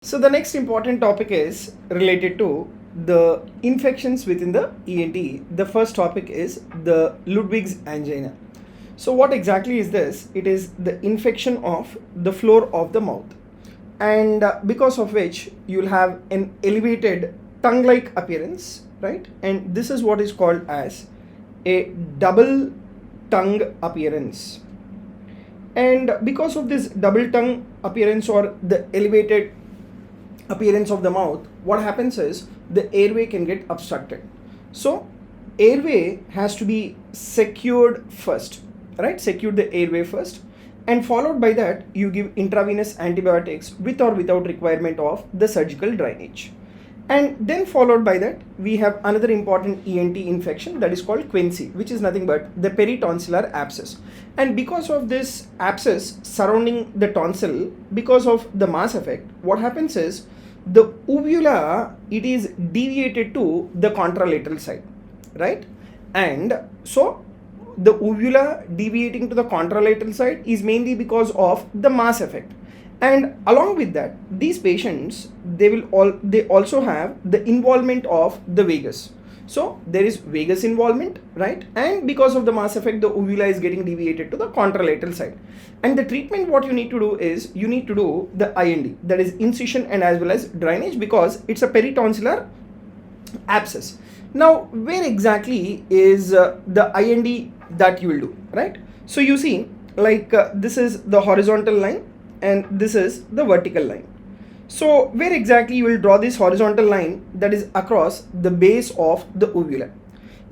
So the next important topic is related to the infections within the ENT. The first topic is the Ludwig's angina. So what exactly is this? It is the infection of the floor of the mouth, and because of which you'll have an elevated tongue-like appearance, right? And this is what is called as a double tongue appearance. And because of this double tongue appearance or the elevated appearance of the mouth, what happens is the airway can get obstructed. So airway has to be secured first, right? Secure the airway first, and followed by that you give intravenous antibiotics with or without requirement of the surgical drainage. And then followed by that we have another important ENT infection, that is called quinsy, which is nothing but the peritonsillar abscess. And because of this abscess surrounding the tonsil, because of the mass effect, what happens is the uvula, it is deviated to the contralateral side, right? And so the uvula deviating to the contralateral side is mainly because of the mass effect. And along with that, these patients, they also have the involvement of the vagus. So there is vagus involvement, right? And because of the mass effect, the uvula is getting deviated to the contralateral side. And the treatment, what you need to do is you need to do the IND, that is incision and as well as drainage, because it's a peritonsillar abscess. Now, where exactly is the IND that you will do, right? So you see, like this is the horizontal line and this is the vertical line. So where exactly you will draw this horizontal line, that is across the base of the uvula.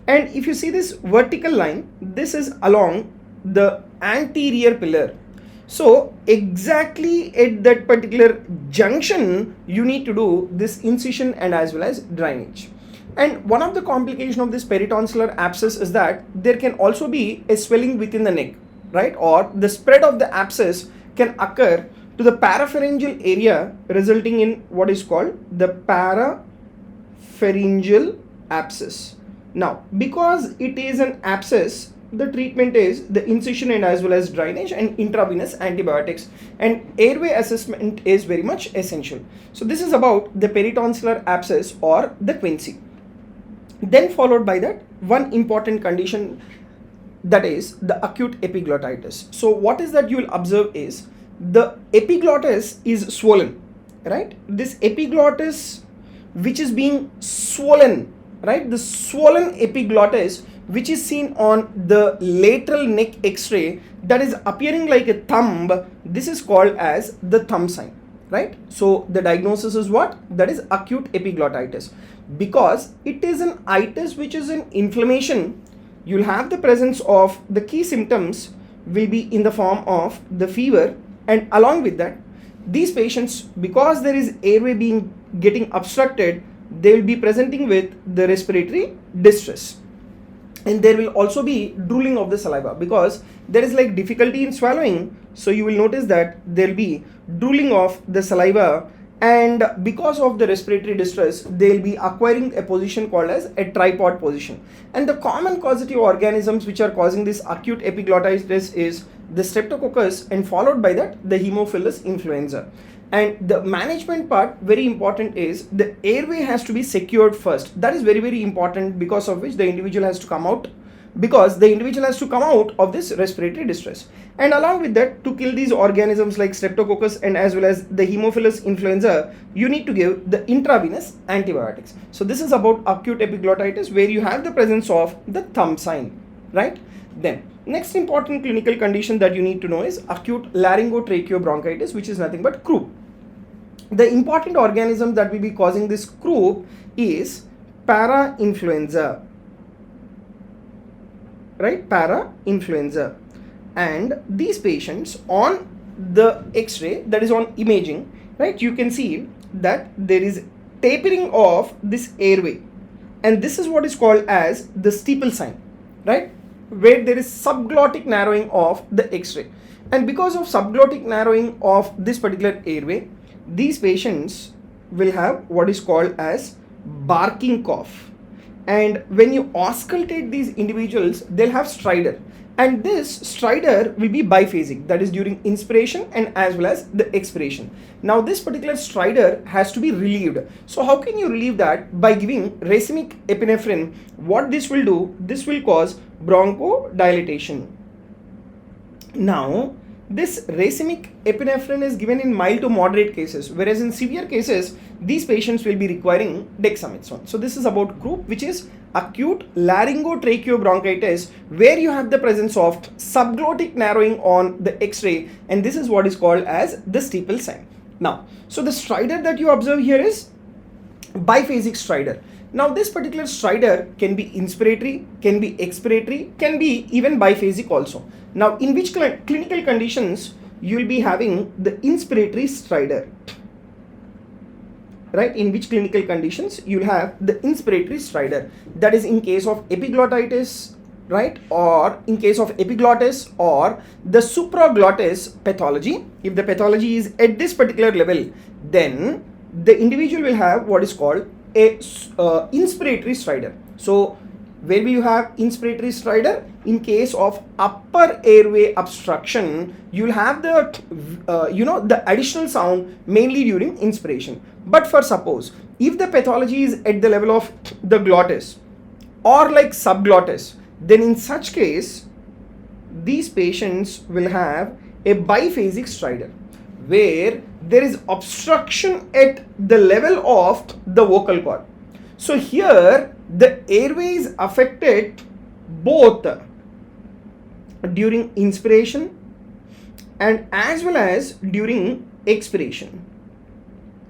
And if you see this vertical line, this is along the anterior pillar. So exactly at that particular junction, you need to do this incision and as well as drainage. And one of the complications of this peritonsillar abscess is that there can also be a swelling within the neck, right? Or the spread of the abscess can occur to the parapharyngeal area, resulting in what is called the parapharyngeal abscess. Now, because it is an abscess, the treatment is the incision and as well as drainage and intravenous antibiotics, and airway assessment is very much essential. So this is about the peritonsillar abscess or the quinsy. Then followed by that, one important condition, that is the acute epiglottitis. So what is that you will observe is the epiglottis is swollen, right? This epiglottis which is being swollen, right? The swollen epiglottis which is seen on the lateral neck x-ray, that is appearing like a thumb, this is called as the thumb sign, right? So the diagnosis is what? That is acute epiglottitis. Because it is an itis which is an inflammation, you'll have the presence of the key symptoms will be in the form of the fever, and along with that, these patients, because there is airway getting obstructed, they will be presenting with the respiratory distress. And there will also be drooling of the saliva because there is like difficulty in swallowing. So you will notice that there will be drooling of the saliva, and because of the respiratory distress, they will be acquiring a position called as a tripod position. And the common causative organisms which are causing this acute epiglottitis is the streptococcus, and followed by that the Haemophilus influenza. And the management part, very important, is the airway has to be secured first. That is very, very important, because of which the individual has to come out, because the individual has to come out of this respiratory distress. And along with that, to kill these organisms like streptococcus and as well as the Haemophilus influenza, you need to give the intravenous antibiotics. So this is about acute epiglottitis, where you have the presence of the thumb sign, right? Then next important clinical condition that you need to know is acute laryngotracheobronchitis, which is nothing but croup. The important organism that will be causing this croup is parainfluenza, right? Parainfluenza. And these patients, on the x-ray, that is on imaging, right, you can see that there is tapering of this airway, and this is what is called as the steeple sign, right, where there is subglottic narrowing of the x-ray. And because of subglottic narrowing of this particular airway, these patients will have what is called as barking cough. And when you auscultate these individuals, they'll have stridor. And this stridor will be biphasic, that is during inspiration and as well as the expiration. Now this particular stridor has to be relieved. So how can you relieve that? By giving racemic epinephrine. What this will do, this will cause bronchodilation. Now this racemic epinephrine is given in mild to moderate cases, whereas in severe cases these patients will be requiring dexamethasone. So this is about group which is acute laryngotracheobronchitis, where you have the presence of subglottic narrowing on the X-ray, and this is what is called as the steeple sign. Now, so the stridor that you observe here is biphasic stridor. Now this particular stridor can be inspiratory, can be expiratory, can be even biphasic also. Now in which clinical conditions you will be having the inspiratory stridor? Right, in which clinical conditions you will have the inspiratory stridor? That is in case of epiglottitis, right, or in case of epiglottis or the supraglottis pathology. If the pathology is at this particular level, then the individual will have what is called a inspiratory stridor. So where will you have inspiratory stridor? In case of upper airway obstruction, you will have the the additional sound mainly during inspiration. But for suppose if the pathology is at the level of the glottis or like subglottis, then in such case these patients will have a biphasic stridor, where there is obstruction at the level of the vocal cord. So here the airway is affected both during inspiration and as well as during expiration.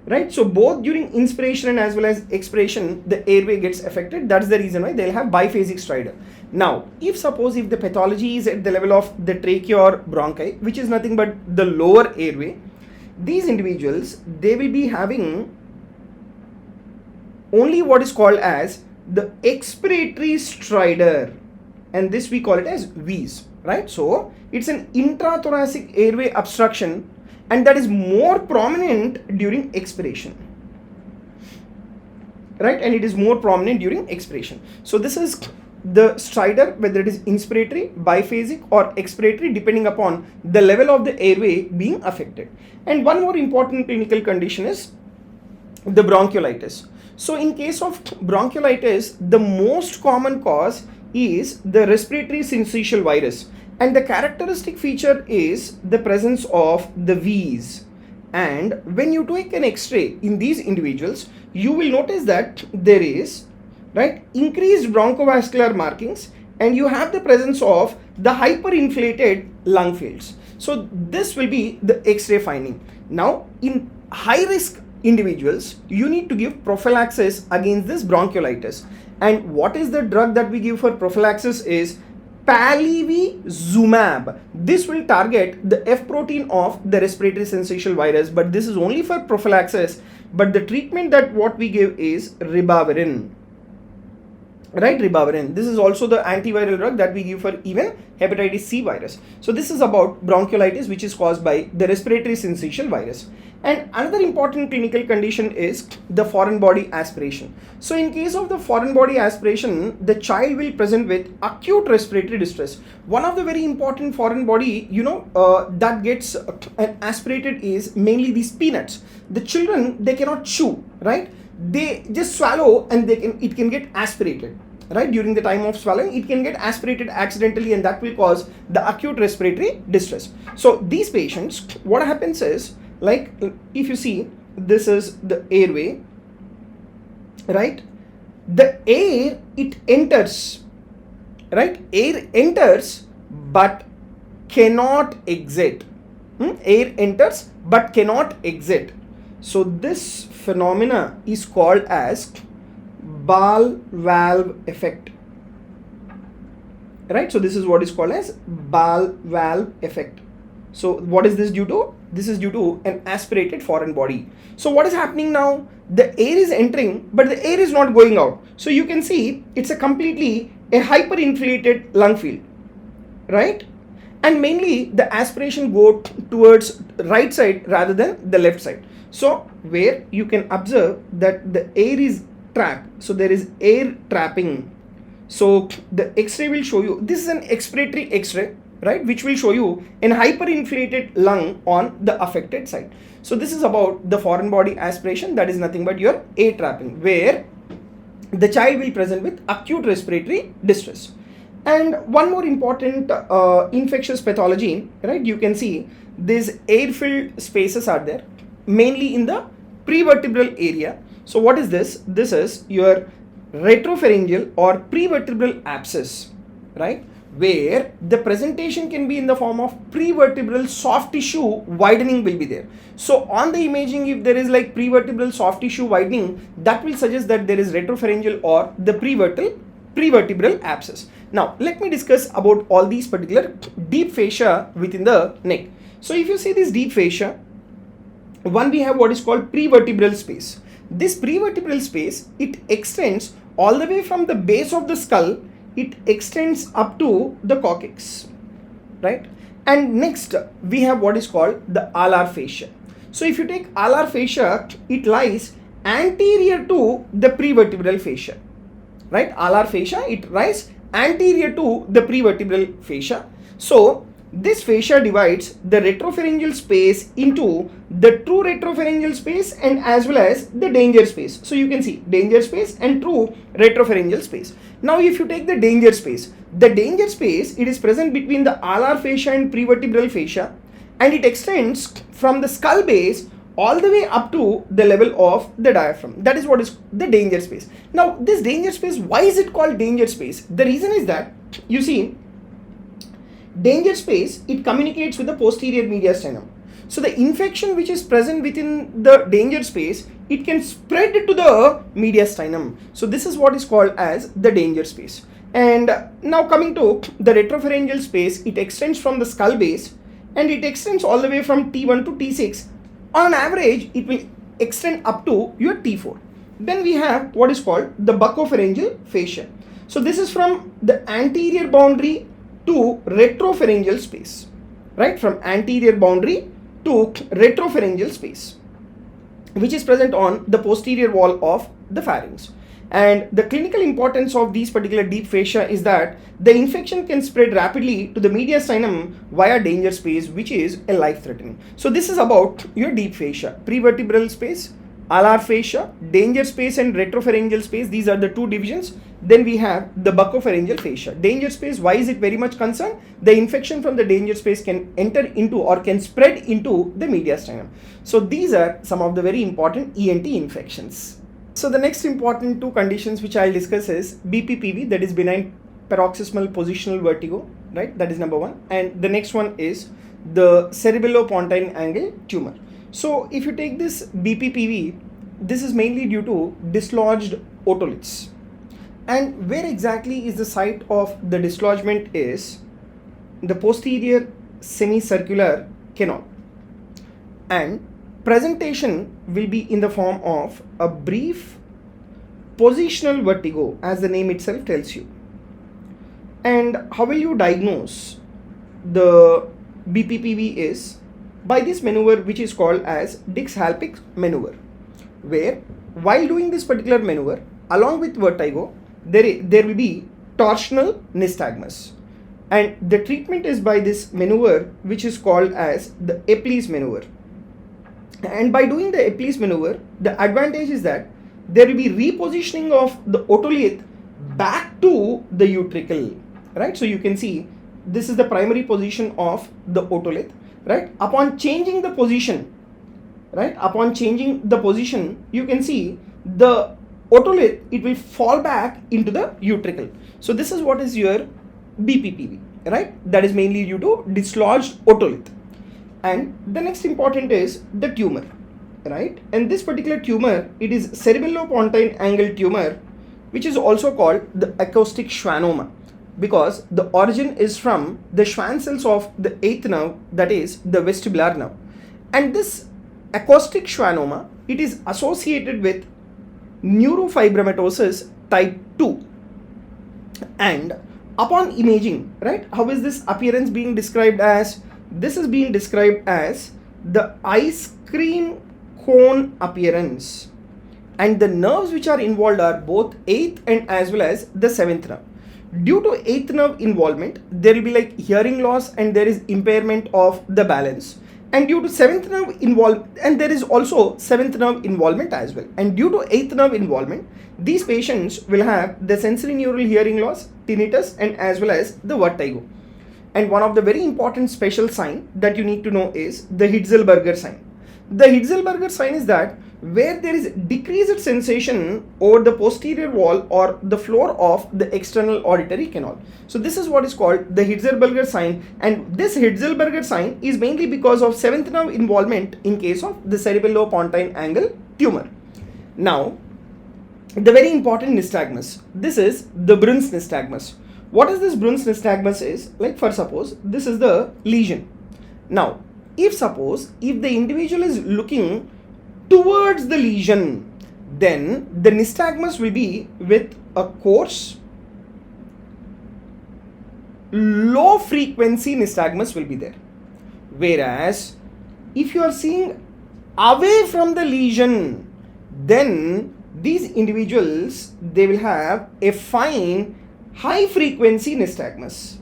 Right, so both during inspiration and as well as expiration the airway gets affected. That's the reason why they'll have biphasic stridor. Now if the pathology is at the level of the trachea or bronchi, which is nothing but the lower airway, these individuals, they will be having only what is called as the expiratory stridor, and this we call it as wheeze. Right, so it's an intrathoracic airway obstruction, and that is more prominent during expiration. Right, and it is more prominent during expiration. So this is the stridor, whether it is inspiratory, biphasic or expiratory, depending upon the level of the airway being affected. And one more important clinical condition is the bronchiolitis. So in case of bronchiolitis, the most common cause is the respiratory syncytial virus, and the characteristic feature is the presence of the wheeze. And when you take an X-ray in these individuals, you will notice that there is increased bronchovascular markings, and you have the presence of the hyperinflated lung fields. So this will be the X-ray finding. Now in high risk individuals, you need to give prophylaxis against this bronchiolitis. And what is the drug that we give for prophylaxis is palivizumab. This will target the F protein of the respiratory syncytial virus, but this is only for prophylaxis. But the treatment that what we give is ribavirin. Right, ribavirin. This is also the antiviral drug that we give for even hepatitis C virus. So this is about bronchiolitis, which is caused by the respiratory syncytial virus. And another important clinical condition is the foreign body aspiration. So in case of the foreign body aspiration, the child will present with acute respiratory distress. One of the very important foreign body, that gets aspirated is mainly these peanuts. The children, they cannot chew, right? They just swallow and it can get aspirated. Right, during the time of swallowing, it can get aspirated accidentally, and that will cause the acute respiratory distress. So these patients, what happens is, like if you see, this is the airway, right? The air, it enters, right? Air enters but cannot exit. Air enters but cannot exit. So this phenomena is called as Ball valve effect. Right, so this is what is called as Ball valve effect. So what is this due to? This is due to an aspirated foreign body. So what is happening now? The air is entering, but the air is not going out. So you can see it's a completely a hyperinflated lung field, right? And mainly the aspiration go towards right side rather than the left side. So where you can observe that the air is trapped, so there is air trapping. So the X-ray will show you, this is an expiratory X-ray, right, which will show you an hyperinflated lung on the affected side. So this is about the foreign body aspiration, that is nothing but your air trapping, where the child will present with acute respiratory distress. And one more important infectious pathology, right, you can see these air-filled spaces are there, mainly in the prevertebral area. So what is this? This is your retropharyngeal or prevertebral abscess, right, where the presentation can be in the form of prevertebral soft tissue widening will be there. So on the imaging, if there is like prevertebral soft tissue widening, that will suggest that there is retropharyngeal or the prevertebral abscess. Now let me discuss about all these particular deep fascia within the neck. So if you see this deep fascia, one, we have what is called prevertebral space. This prevertebral space, it extends all the way from the base of the skull, it extends up to the coccyx, right? And next we have what is called the alar fascia. So if you take alar fascia, it lies anterior to the prevertebral fascia, right? Alar fascia, it lies anterior to the prevertebral fascia. So this fascia divides the retropharyngeal space into the true retropharyngeal space and as well as the danger space. So you can see danger space and true retropharyngeal space. Now if you take the danger space, it is present between the alar fascia and prevertebral fascia, and it extends from the skull base all the way up to the level of the diaphragm. That is what is the danger space. Now this danger space, why is it called danger space? The reason is that, you see, danger space, it communicates with the posterior mediastinum. So the infection which is present within the danger space, it can spread to the mediastinum. So this is what is called as the danger space. And now coming to the retropharyngeal space, it extends from the skull base and it extends all the way from T1 to T6. On average, it will extend up to your T4. Then we have what is called the buccopharyngeal fascia. So this is from the anterior boundary to retropharyngeal space, right, from anterior boundary to retropharyngeal space, which is present on the posterior wall of the pharynx. And the clinical importance of these particular deep fascia is that the infection can spread rapidly to the mediastinum via danger space, which is a life-threatening. So this is about your deep fascia, prevertebral space, alar fascia, danger space and retropharyngeal space. These are the two divisions. Then we have the buccopharyngeal fascia. Danger space, why is it very much concerned? The infection from the danger space can enter into or can spread into the mediastinum. So these are some of the very important ENT infections. So the next important two conditions which I'll discuss is BPPV, that is benign paroxysmal positional vertigo, right? That is number one. And the next one is the cerebellopontine angle tumor. So if you take this BPPV, this is mainly due to dislodged otoliths. And where exactly is the site of the dislodgement is the posterior semicircular canal. And presentation will be in the form of a brief positional vertigo, as the name itself tells you. And how will you diagnose the BPPV is by this maneuver which is called as Dix-Hallpike maneuver, where while doing this particular maneuver, along with vertigo, there will be torsional nystagmus. And the treatment is by this maneuver which is called as the Epley's maneuver. And by doing the Epley's maneuver, the advantage is that there will be repositioning of the otolith back to the utricle, right? So you can see this is the primary position of the otolith, right? Upon changing the position, you can see the otolith, it will fall back into the utricle. So this is what is your BPPV, right? That is mainly due to dislodged otolith. And the next important is the tumor, right? And this particular tumor, it is cerebellopontine angle tumor, which is also called the acoustic schwannoma, because the origin is from the Schwann cells of the 8th nerve, that is the vestibular nerve. And this acoustic schwannoma, it is associated with neurofibromatosis type 2. And upon imaging, right, how is this appearance being described as? This is being described as the ice cream cone appearance, and the nerves which are involved are both 8th and as well as the 7th nerve. Due to eighth nerve involvement, there will be like hearing loss and there is impairment of the balance. And due to seventh nerve involvement, and there is also seventh nerve involvement as well. And due to eighth nerve involvement, these patients will have the sensory neural hearing loss, tinnitus, and as well as the vertigo. And one of the very important special sign that you need to know is the Hitzelberger sign. The Hitzelberger sign is that where there is decreased sensation over the posterior wall or the floor of the external auditory canal. So this is what is called the Hitzelberger sign, and this Hitzelberger sign is mainly because of seventh nerve involvement in case of the cerebellopontine angle tumor. Now, the very important nystagmus. This is the Brunn's nystagmus. What is this Brunn's nystagmus is? Like, for suppose this is the lesion. Now, if the individual is looking towards the lesion, then the nystagmus will be with a coarse, low frequency nystagmus will be there. Whereas if you are seeing away from the lesion, then these individuals, they will have a fine high frequency nystagmus.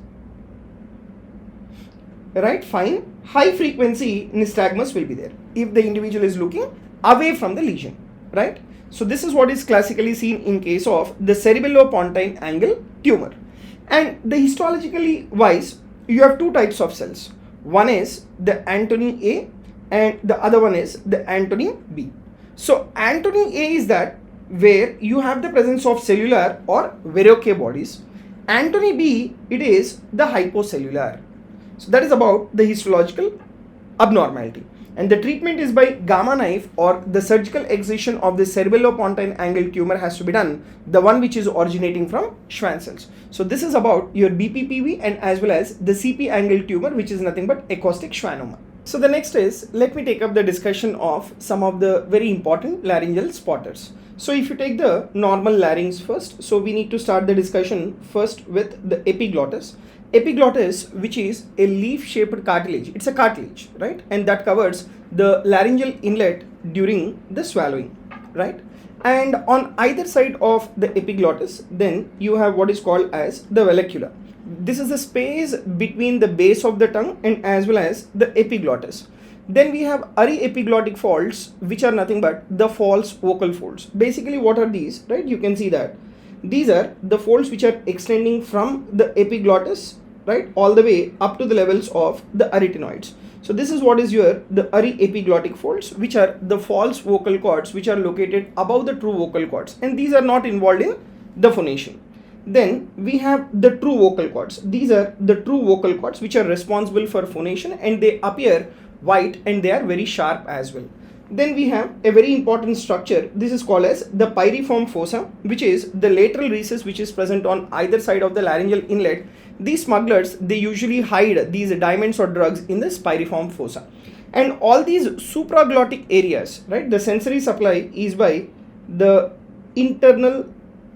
Right? Fine high frequency nystagmus will be there if the individual is looking away from the lesion, right? So this is what is classically seen in case of the cerebellopontine angle tumor. And the histologically wise, you have two types of cells. One is the Antony A and the other one is the Antony B. So Antony A is that where you have the presence of cellular or Verroque bodies. Antony B, it is the hypocellular. So that is about the histological abnormality. And the treatment is by gamma knife or the surgical excision of the cerebellopontine angle tumor has to be done, the one which is originating from Schwann cells. So this is about your BPPV and as well as the CP angle tumor, which is nothing but acoustic schwannoma. So the next is, let me take up the discussion of some of the very important laryngeal spotters. So if you take the normal larynx first, so we need to start the discussion first with the epiglottis. Epiglottis, which is a leaf-shaped cartilage, it's a cartilage, right? And that covers the laryngeal inlet during the swallowing, right? And on either side of the epiglottis, then you have what is called as the vallecula. This is the space between the base of the tongue and as well as the epiglottis. Then we have ariepiglottic folds, which are nothing but the false vocal folds. Basically, what are these, right? You can see that these are the folds which are extending from the epiglottis, right, all the way up to the levels of the arytenoids. So this is what is your the ariepiglottic folds, which are the false vocal cords which are located above the true vocal cords, and these are not involved in the phonation. Then we have the true vocal cords. These are the true vocal cords which are responsible for phonation, and they appear white and they are very sharp as well. Then we have a very important structure. This is called as the pyriform fossa, which is the lateral recess which is present on either side of the laryngeal inlet. These smugglers, they usually hide these diamonds or drugs in this pyriform fossa. And all these supraglottic areas, right, the sensory supply is by the internal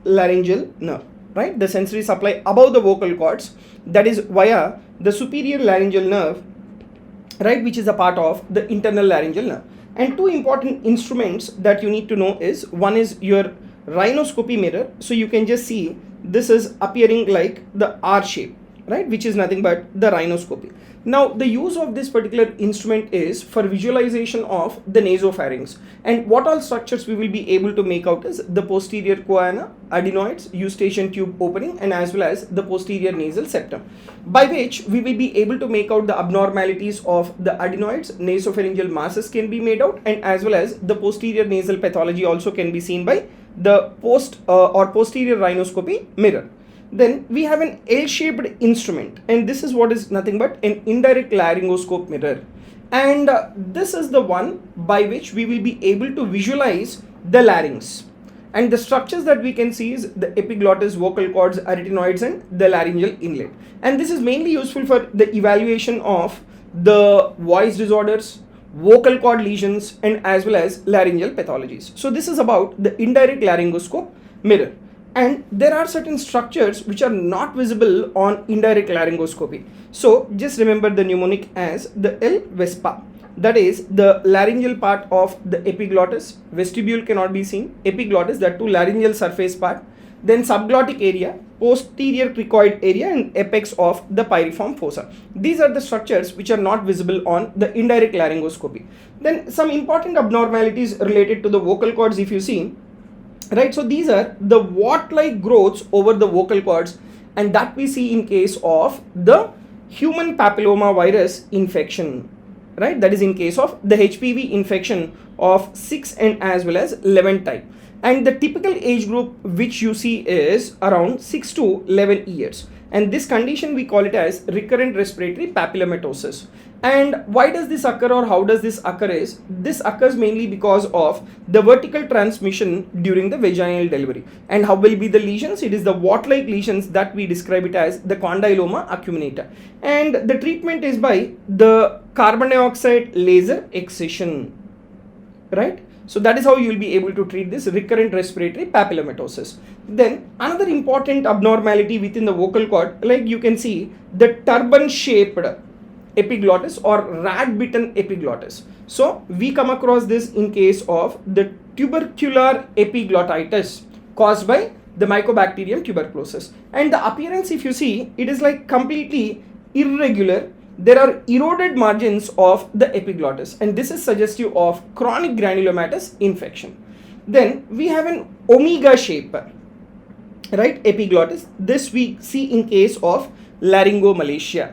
laryngeal nerve, right, the sensory supply above the vocal cords, that is via the superior laryngeal nerve, right, which is a part of the internal laryngeal nerve. And two important instruments that you need to know is, one is your rhinoscopy mirror. So you can just see this is appearing like the R shape, right, which is nothing but the rhinoscopy. Now the use of this particular instrument is for visualization of the nasopharynx, and what all structures we will be able to make out is the posterior choana, adenoids, eustachian tube opening, and as well as the posterior nasal septum, by which we will be able to make out the abnormalities of the adenoids. Nasopharyngeal masses can be made out, and as well as the posterior nasal pathology also can be seen by the posterior rhinoscopy mirror. Then we have an L-shaped instrument, and this is what is nothing but an indirect laryngoscope mirror, and this is the one by which we will be able to visualize the larynx. And the structures that we can see is the epiglottis, vocal cords, arytenoids, and the laryngeal inlet. And this is mainly useful for the evaluation of the voice disorders, vocal cord lesions, and as well as laryngeal pathologies. So this is about the indirect laryngoscope mirror. And there are certain structures which are not visible on indirect laryngoscopy. So just remember the mnemonic as the L Vespa. That is the laryngeal part of the epiglottis. Vestibule cannot be seen. Epiglottis, that too laryngeal surface part. then subglottic area, posterior cricoid area, and apex of the pyriform fossa. These are the structures which are not visible on the indirect laryngoscopy. Then some important abnormalities related to the vocal cords, if you see, right? So these are the wart-like growths over the vocal cords, and that we see in case of the human papilloma virus infection, right? That is in case of the HPV infection of 6 and as well as 11 type. And the typical age group which you see is around 6 to 11 years. And this condition we call it as recurrent respiratory papillomatosis. And why does this occur, or how does this occur is, this occurs mainly because of the vertical transmission during the vaginal delivery. And how will be the lesions? It is the wart-like lesions that we describe it as the condyloma acuminata. And the treatment is by the carbon dioxide laser excision, right? So that is how you will be able to treat this recurrent respiratory papillomatosis. Then another important abnormality within the vocal cord, like you can see the turban-shaped epiglottis or rat-bitten epiglottis. So we come across this in case of the tubercular epiglottitis caused by the Mycobacterium tuberculosis. And the appearance, if you see, it is like completely irregular. There are eroded margins of the epiglottis, and this is suggestive of chronic granulomatous infection. Then we have an omega shape, right, epiglottis. This we see in case of laryngomalacia,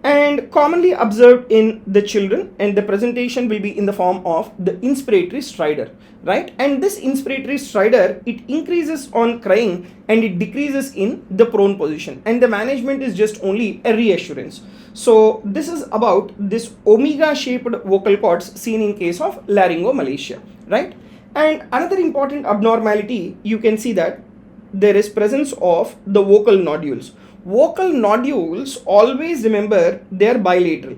and commonly observed in the children, and the presentation will be in the form of the inspiratory stridor, right? And this inspiratory stridor, it increases on crying and it decreases in the prone position, and the management is just only a reassurance. So this is about this omega shaped vocal cords seen in case of laryngomalacia, right? And another important abnormality, you can see that there is presence of the vocal nodules. Vocal nodules, always remember, they are bilateral,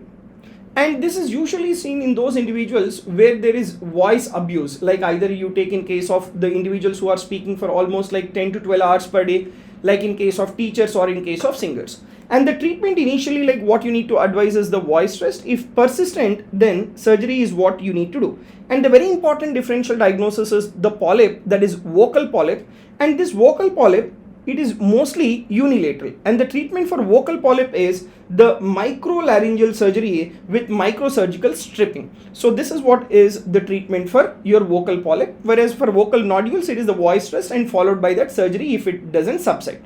and this is usually seen in those individuals where there is voice abuse, like either you take in case of the individuals who are speaking for almost like 10 to 12 hours per day, like in case of teachers or in case of singers. And the treatment initially, like what you need to advise is the voice rest. If persistent, then surgery is what you need to do. And the very important differential diagnosis is the polyp, that is vocal polyp. And this vocal polyp, it is mostly unilateral, and the treatment for vocal polyp is the microlaryngeal surgery with microsurgical stripping. So this is what is the treatment for your vocal polyp, whereas for vocal nodules it is the voice rest and followed by that surgery if it doesn't subside.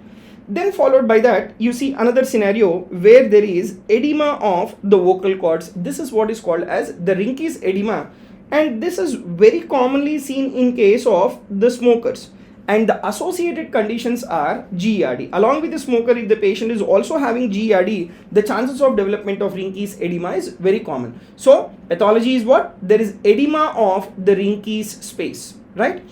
Then followed by that, you see another scenario where there is edema of the vocal cords. This is what is called as the Rinke's edema, and this is very commonly seen in case of the smokers. And the associated conditions are GERD. Along with the smoker, if the patient is also having GERD, the chances of development of Rinke's edema is very common. So pathology is what? There is edema of the Rinke's space, right?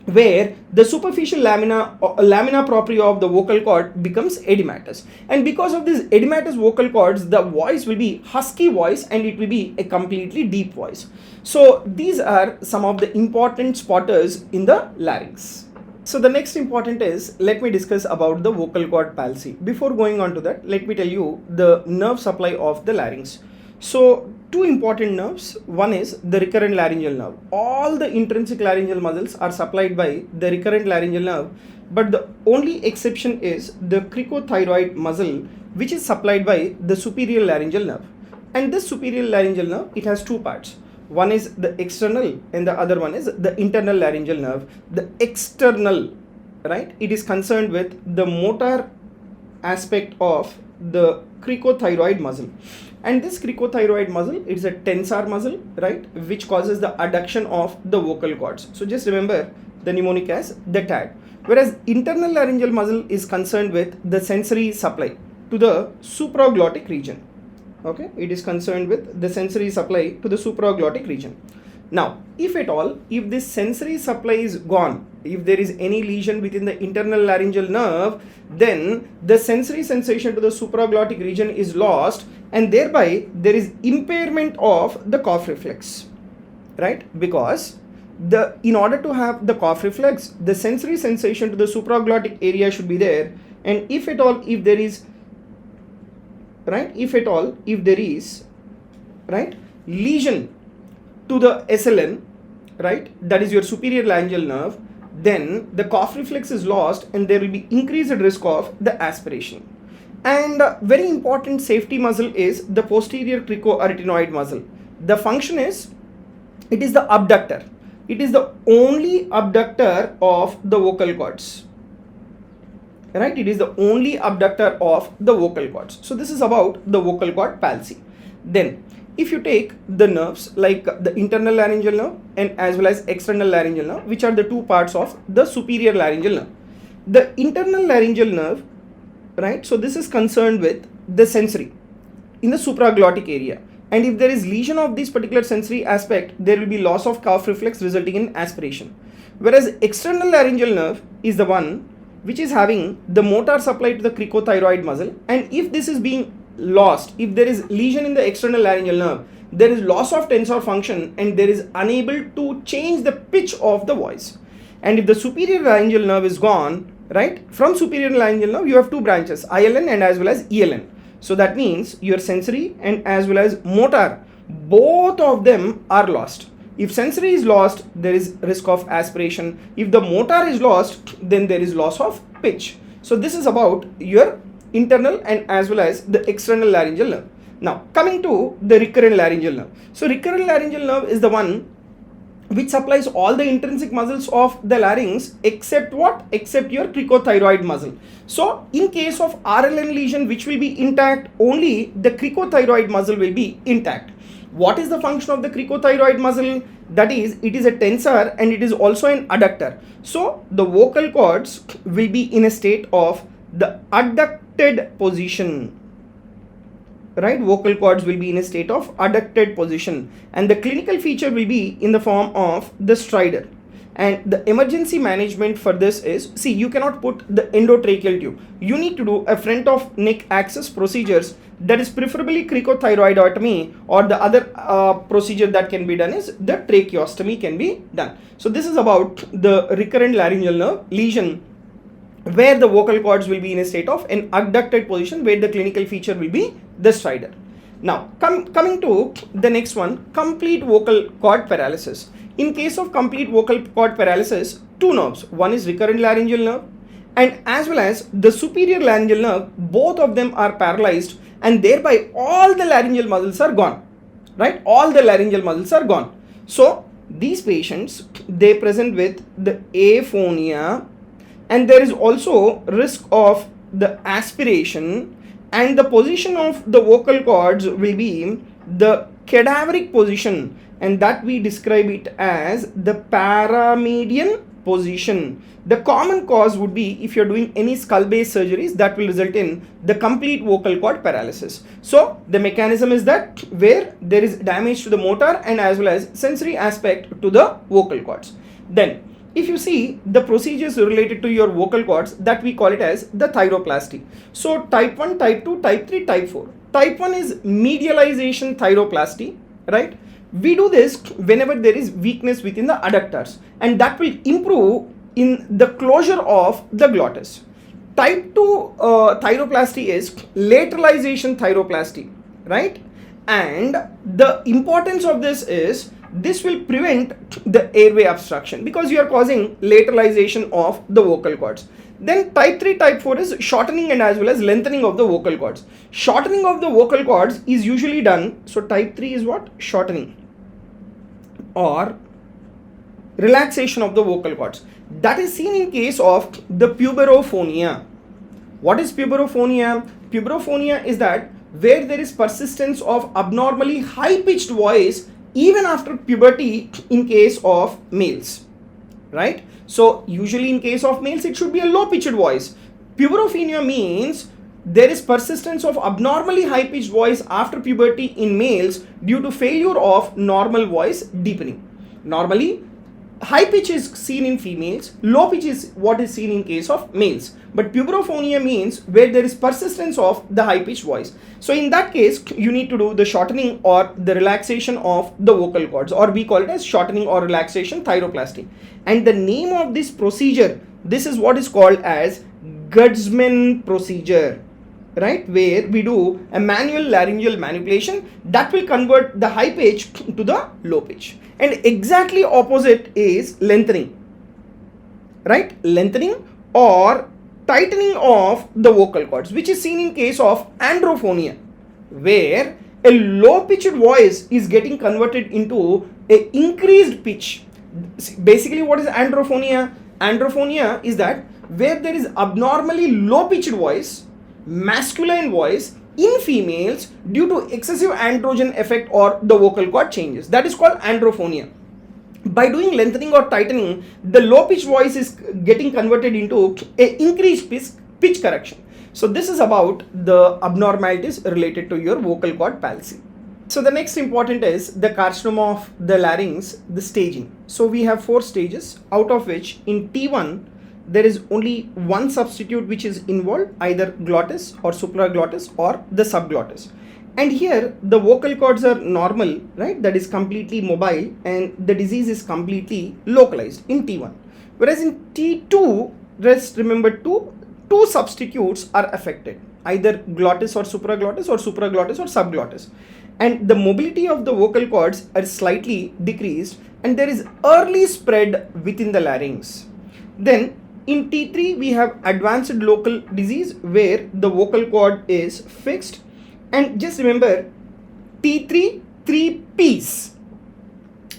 Where the superficial lamina propria of the vocal cord becomes edematous. And because of this edematous vocal cords, the voice will be husky voice and it will be a completely deep voice. So these are some of the important spotters in the larynx. So the next important is, let me discuss about the vocal cord palsy. Before going on to that, let me tell you the nerve supply of the larynx. So two important nerves. One is the recurrent laryngeal nerve. All the intrinsic laryngeal muscles are supplied by the recurrent laryngeal nerve, but the only exception is the cricothyroid muscle, which is supplied by the superior laryngeal nerve. And this superior laryngeal nerve, it has two parts. One is the external and the other one is the internal laryngeal nerve. The external, right, it is concerned with the motor aspect of the cricothyroid muscle. And this cricothyroid muscle is a tensor muscle, right, which causes the adduction of the vocal cords. So just remember the mnemonic as the TAD. Whereas internal laryngeal muscle is concerned with the sensory supply to the supraglottic region. Okay, it is concerned with the sensory supply to the supraglottic region. Now, if at all, if this sensory supply is gone, if there is any lesion within the internal laryngeal nerve, then the sensory sensation to the supraglottic region is lost, and thereby there is impairment of the cough reflex, right? Because in order to have the cough reflex, the sensory sensation to the supraglottic area should be there, and if at all, if there is, right, if there is, right, lesion to the SLN, right, that is your superior laryngeal nerve, then the cough reflex is lost and there will be increased risk of the aspiration. And very important safety muscle is the posterior cricoarytenoid muscle. The function is, it is the abductor. It is the only abductor of the vocal cords. Right? It is the only abductor of the vocal cords. So this is about the vocal cord palsy. Then if you take the nerves like the internal laryngeal nerve and as well as external laryngeal nerve, which are the two parts of the superior laryngeal nerve. The internal laryngeal nerve, right? So this is concerned with the sensory in the supraglottic area. And if there is lesion of this particular sensory aspect, there will be loss of cough reflex resulting in aspiration. Whereas external laryngeal nerve is the one which is having the motor supply to the cricothyroid muscle, and if this is being lost, if there is lesion in the external laryngeal nerve, there is loss of tensor function and there is unable to change the pitch of the voice. And if the superior laryngeal nerve is gone, right, from superior laryngeal nerve you have two branches, ILN and as well as ELN. So that means your sensory and as well as motor, both of them are lost. If sensory is lost, there is risk of aspiration. If the motor is lost, then there is loss of pitch. So this is about your internal and as well as the external laryngeal nerve. Now coming to the recurrent laryngeal nerve. So recurrent laryngeal nerve is the one which supplies all the intrinsic muscles of the larynx except what? Except your cricothyroid muscle. So in case of RLN lesion which will be intact, only the cricothyroid muscle will be intact. What is the function of the cricothyroid muscle? That is, it is a tensor and it is also an adductor. So the vocal cords will be in a state of the adducted position. Right, vocal cords will be in a state of adducted position, and the clinical feature will be in the form of the stridor. And the emergency management for this is, see, you cannot put the endotracheal tube. You need to do a front of neck access procedures, that is preferably cricothyroidotomy, or the other procedure that can be done is the tracheostomy can be done. So this is about the recurrent laryngeal nerve lesion where the vocal cords will be in a state of an adducted position, where the clinical feature will be the stridor. Now coming to the next one, complete vocal cord paralysis. In case of complete vocal cord paralysis, two nerves, one is recurrent laryngeal nerve and as well as the superior laryngeal nerve, both of them are paralyzed, and thereby all the laryngeal muscles are gone, right? All the laryngeal muscles are gone. So these patients, they present with the aphonia, and there is also risk of the aspiration, and the position of the vocal cords will be the cadaveric position, and that we describe it as the paramedian position. The common cause would be if you're doing any skull base surgeries, that will result in the complete vocal cord paralysis. So the mechanism is that where there is damage to the motor and as well as sensory aspect to the vocal cords. Then if you see the procedures related to your vocal cords, that we call it as the thyroplasty. So type 1, type 2, type 3, type 4. Type 1 is medialization thyroplasty, right? We do this whenever there is weakness within the adductors, and that will improve in the closure of the glottis. Type 2 thyroplasty is lateralization thyroplasty, right? And the importance of this is, this will prevent the airway obstruction because you are causing lateralization of the vocal cords. Then type 3, type 4 is shortening and as well as lengthening of the vocal cords. Shortening of the vocal cords is usually done. So type 3 is what? Shortening or relaxation of the vocal cords. That is seen in case of the puberophonia. What is puberophonia? Puberophonia is that where there is persistence of abnormally high pitched voice even after puberty in case of males, right? So usually in case of males it should be a low pitched voice. Puberophonia means there is persistence of abnormally high pitched voice after puberty in males due to failure of normal voice deepening. Normally high pitch is seen in females, low pitch is what is seen in case of males. But puberophonia means where there is persistence of the high pitched voice. So in that case, you need to do the shortening or the relaxation of the vocal cords, or we call it as shortening or relaxation thyroplasty. And the name of this procedure, this is what is called as Gudsman procedure, right? Where we do a manual laryngeal manipulation that will convert the high pitch to the low pitch. And exactly opposite is lengthening. right, lengthening or tightening of the vocal cords, which is seen in case of androphonia, where a low pitched voice is getting converted into a increased pitch. Basically, what is androphonia? Androphonia is that where there is abnormally low pitched voice, masculine voice in females due to excessive androgen effect or the vocal cord changes. That is called androphonia. By doing lengthening or tightening, the low pitched voice is getting converted into a increased pitch correction. So this is about the abnormalities related to your vocal cord palsy. So the next important is the carcinoma of the larynx, the staging. So we have 4 stages, out of which in T1 there is only one substitute which is involved, either glottis or supraglottis or the subglottis. And here the vocal cords are normal, right? That is completely mobile, and the disease is completely localized in T1. Whereas in T2, just remember two substitutes are affected, either glottis or supraglottis or subglottis. And the mobility of the vocal cords are slightly decreased, and there is early spread within the larynx. Then in T3, we have advanced local disease where the vocal cord is fixed. And just remember, T3, 3 P's,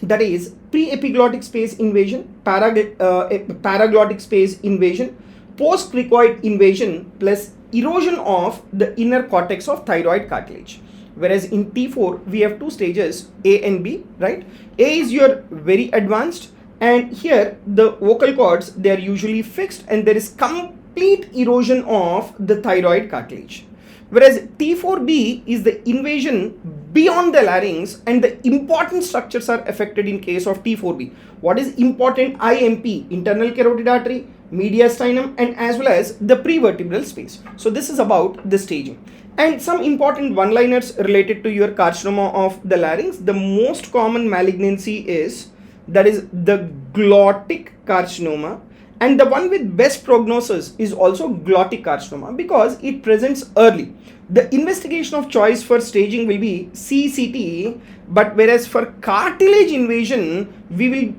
that is pre-epiglottic space invasion, paraglottic space invasion, post-cricoid invasion plus erosion of the inner cortex of thyroid cartilage. Whereas in T4, we have 2 stages, A and B, right? A is your very advanced, and here the vocal cords, they are usually fixed and there is complete erosion of the thyroid cartilage. Whereas T4B is the invasion beyond the larynx, and the important structures are affected in case of T4B. What is important? IMP, internal carotid artery, mediastinum, and as well as the prevertebral space. So this is about the staging. And some important one-liners related to your carcinoma of the larynx. The most common malignancy is, that is the glottic carcinoma, and the one with best prognosis is also glottic carcinoma because it presents early. The investigation of choice for staging will be CCT, but whereas for cartilage invasion, we will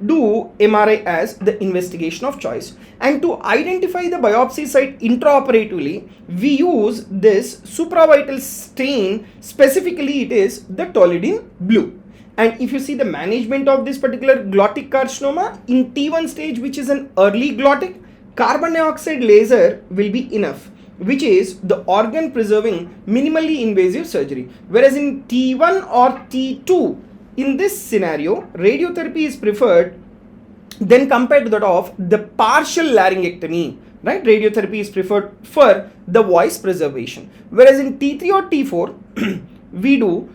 do MRI as the investigation of choice. And to identify the biopsy site intraoperatively, we use this supravital stain. Specifically, it is the toluidine blue. And if you see the management of this particular glottic carcinoma, in T1 stage, which is an early glottic, carbon dioxide laser will be enough, which is the organ preserving minimally invasive surgery. Whereas in T1 or T2, in this scenario, radiotherapy is preferred then compared to that of the partial laryngectomy, right? Radiotherapy is preferred for the voice preservation. Whereas in T3 or T4, we do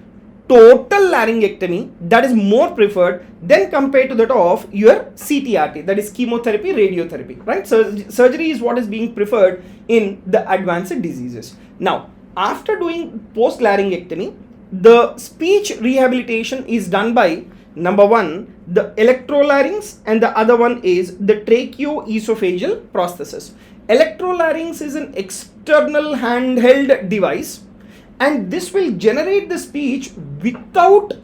total laryngectomy, that is more preferred than compared to that of your CTRT, that is chemotherapy, radiotherapy, right? So surgery is what is being preferred in the advanced diseases. Now, after doing post laryngectomy, the speech rehabilitation is done by, number 1, the electrolarynx, and the other one is the tracheoesophageal prosthesis. Electrolarynx is an external handheld device, and this will generate the speech without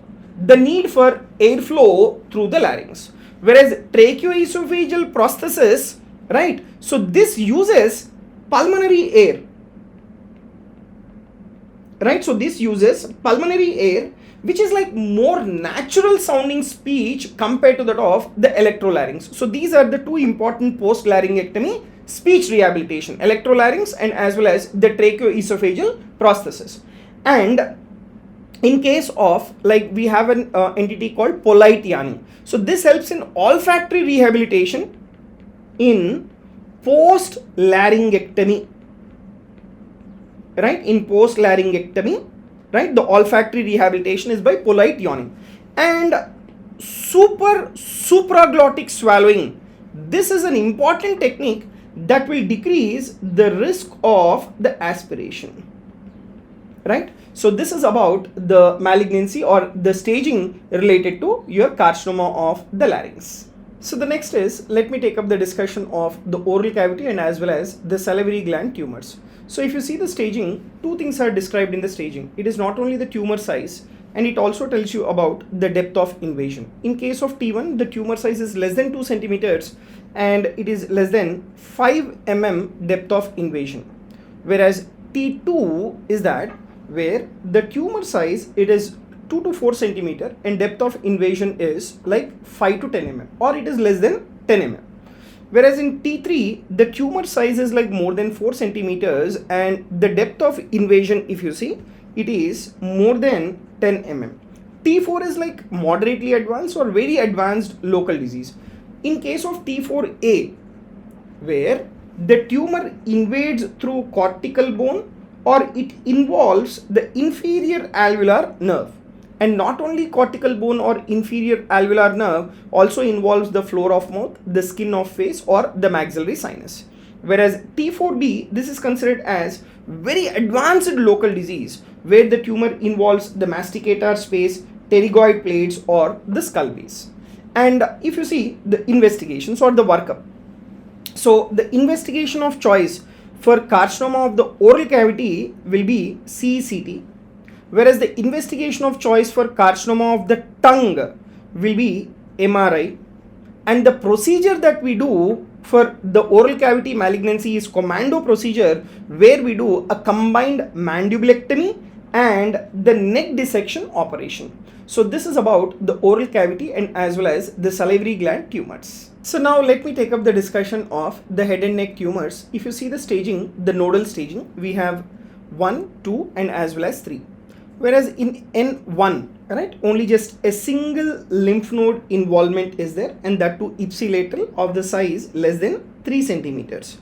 the need for airflow through the larynx. Whereas tracheoesophageal prosthesis, right? So this uses pulmonary air, right? So this uses pulmonary air, which is like more natural sounding speech compared to that of the electrolarynx. So these are the 2 important post laryngectomy speech rehabilitation, electrolarynx and as well as the tracheoesophageal prosthesis. And in case of, like, we have an entity called polite yarning. So this helps in olfactory rehabilitation in post laryngectomy, right? In post laryngectomy, right? The olfactory rehabilitation is by polite yawning. And supraglottic swallowing. This is an important technique that will decrease the risk of the aspiration, right? So this is about the malignancy or the staging related to your carcinoma of the larynx. So the next is, let me take up the discussion of the oral cavity and as well as the salivary gland tumors. So if you see the staging, 2 things are described in the staging. It is not only the tumor size and it also tells you about the depth of invasion. In case of T1, the tumor size is less than 2 centimeters and it is less than 5 mm depth of invasion. Whereas T2 is that where the tumor size it is 2 to 4 centimeter and depth of invasion is like 5 to 10 mm or it is less than 10 mm. Whereas in T3, the tumor size is like more than 4 centimeters and the depth of invasion, if you see, it is more than 10 mm. T4 is like moderately advanced or very advanced local disease. In case of T4A, where the tumor invades through cortical bone or it involves the inferior alveolar nerve. And not only cortical bone or inferior alveolar nerve, also involves the floor of mouth, the skin of face or the maxillary sinus. Whereas T4B, this is considered as very advanced local disease where the tumor involves the masticator space, pterygoid plates or the skull base. And if you see the investigations or the workup, so the investigation of choice for carcinoma of the oral cavity will be CCT. Whereas the investigation of choice for carcinoma of the tongue will be MRI, and the procedure that we do for the oral cavity malignancy is commando procedure where we do a combined mandibulectomy and the neck dissection operation. So this is about the oral cavity and as well as the salivary gland tumors. So now let me take up the discussion of the head and neck tumors. If you see the staging, the nodal staging, we have 1, 2 and as well as 3. Whereas in N1, right, only just a single lymph node involvement is there and that too ipsilateral of the size less than 3 centimeters.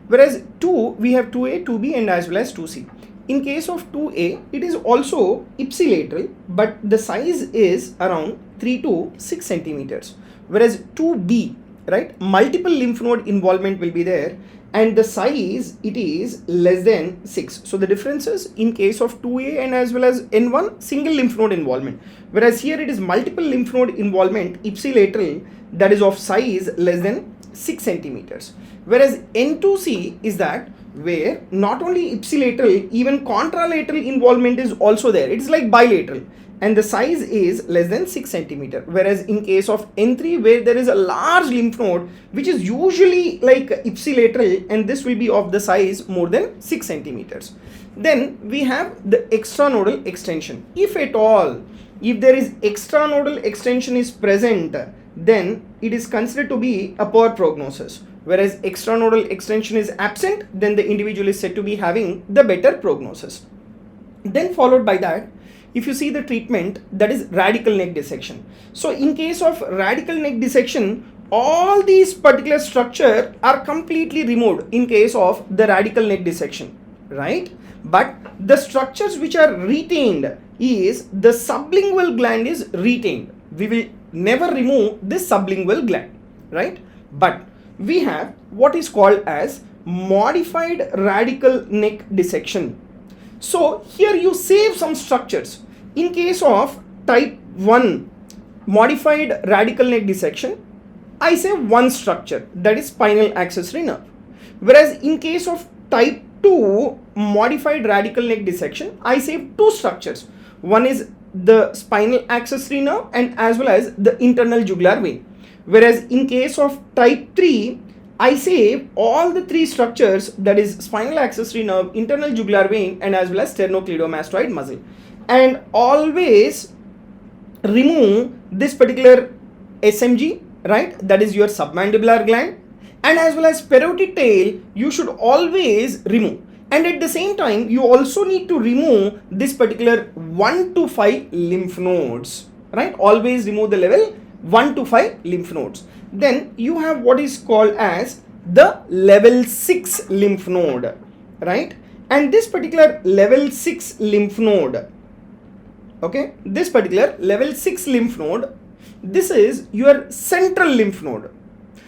Whereas 2, we have 2A, 2B and as well as 2C. In case of 2A, it is also ipsilateral but the size is around 3 to 6 centimeters. Whereas 2B, right, multiple lymph node involvement will be there and the size it is less than 6. So the differences in case of 2A and as well as N1 single lymph node involvement, whereas here it is multiple lymph node involvement ipsilateral that is of size less than 6 centimeters. Whereas N2C is that where not only ipsilateral, even contralateral involvement is also there. It is like bilateral and the size is less than 6 centimeter. Whereas in case of N3 where there is a large lymph node which is usually like ipsilateral and this will be of the size more than 6 centimeters. Then we have the extranodal extension. If at all, if there is extranodal extension is present, then it is considered to be a poor prognosis. Whereas extranodal extension is absent, then the individual is said to be having the better prognosis. Then followed by that, if you see the treatment, that is radical neck dissection. So in case of radical neck dissection, all these particular structure are completely removed in case of the radical neck dissection, right? But the structures which are retained is the sublingual gland is retained. We will never remove this sublingual gland, right? But we have what is called as modified radical neck dissection. So here you save some structures. In case of type 1 modified radical neck dissection, I save one structure, that is spinal accessory nerve. Whereas in case of type 2 modified radical neck dissection, I save two structures. One is the spinal accessory nerve and as well as the internal jugular vein. Whereas in case of type 3, I save all the three structures, that is spinal accessory nerve, internal jugular vein and as well as sternocleidomastoid muscle. And always remove this particular FMGE, right, that is your submandibular gland, and as well as parotid tail you should always remove. And at the same time you also need to remove this particular 1 to 5 lymph nodes, right? Always remove the level 1 to 5 lymph nodes. Then you have what is called as the level 6 lymph node, right? And this particular level 6 lymph node, okay, this particular level 6 lymph node, this is your central lymph node.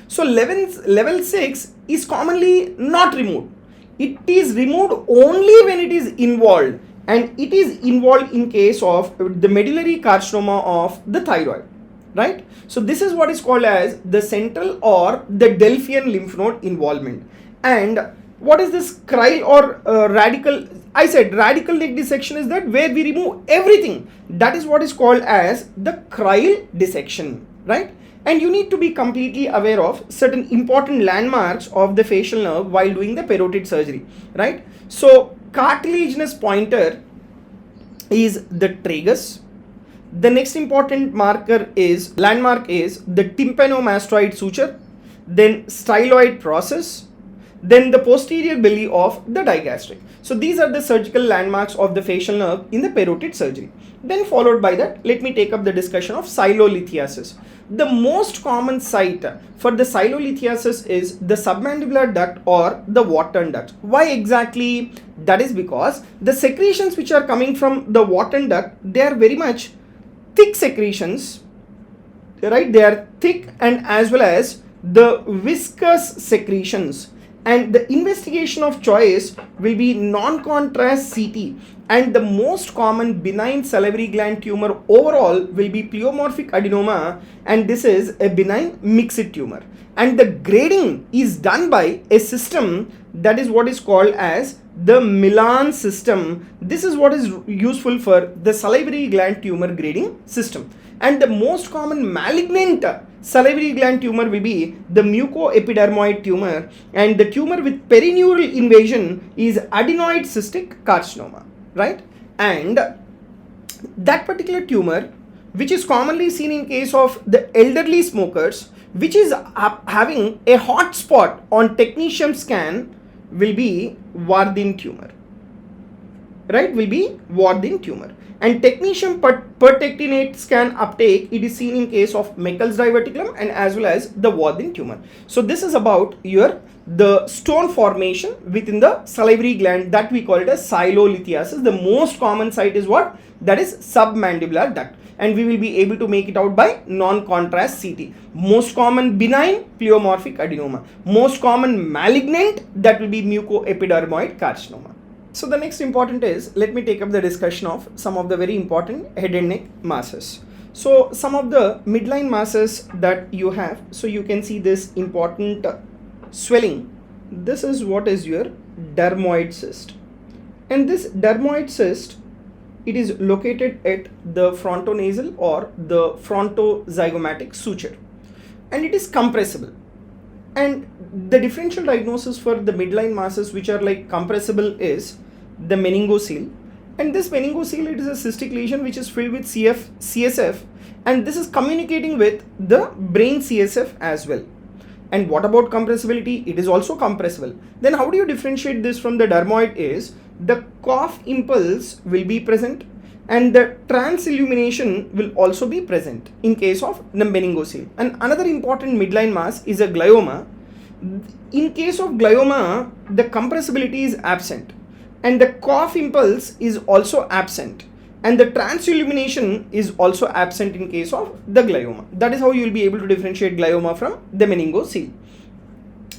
So level 6 is commonly not removed. It is removed only when it is involved, and it is involved in case of the medullary carcinoma of the thyroid, right? So this is what is called as the central or the Delphian lymph node involvement. And What is this crile or radical? I said radical neck dissection is that where we remove everything. That is what is called as the crile dissection, right? And you need to be completely aware of certain important landmarks of the facial nerve while doing the parotid surgery, right? So cartilaginous pointer is the tragus. The next important landmark is the tympanomastoid suture, then styloid process, then the posterior belly of the digastric. So these are the surgical landmarks of the facial nerve in the parotid surgery. Then followed by that, let me take up the discussion of silolithiasis. The most common site for the silolithiasis is the submandibular duct or the Wharton duct. Why exactly? That is because the secretions which are coming from the Wharton duct, they are very much thick secretions, right? They are thick and as well as the viscous secretions. And the investigation of choice will be non-contrast CT, and the most common benign salivary gland tumor overall will be pleomorphic adenoma, and this is a benign mixed tumor. And the grading is done by a system that is what is called as the Milan system. This is what is useful for the salivary gland tumor grading system. And the most common malignant salivary gland tumor will be the mucoepidermoid tumor, and the tumor with perineural invasion is adenoid cystic carcinoma, right? And that particular tumor, which is commonly seen in case of the elderly smokers, which is having a hot spot on technetium scan, will be Wardin tumor, right? Will be Wardin tumor. And technetium pertectinate scan uptake, it is seen in case of Meckel's diverticulum and as well as the Wardin tumor. So this is about the stone formation within the salivary gland that we call it as silolithiasis. The most common site is what? That is submandibular duct. And we will be able to make it out by non-contrast CT. Most common benign pleomorphic adenoma. Most common malignant, that will be mucoepidermoid carcinoma. So the next important is, let me take up the discussion of some of the very important head and neck masses. So some of the midline masses that you have, so you can see this important swelling. This is what is your dermoid cyst. And this dermoid cyst, it is located at the frontonasal or the frontozygomatic suture. And it is compressible. And the differential diagnosis for the midline masses which are like compressible is the meningocele. And this meningocele, it is a cystic lesion which is filled with CSF, and this is communicating with the brain CSF as well. And what about compressibility? It is also compressible. Then how do you differentiate this from the dermoid is the cough impulse will be present and the transillumination will also be present in case of the meningocele. And another important midline mass is a glioma. In case of glioma, the compressibility is absent and the cough impulse is also absent and the transillumination is also absent in case of the glioma. That is how you will be able to differentiate glioma from the meningocele.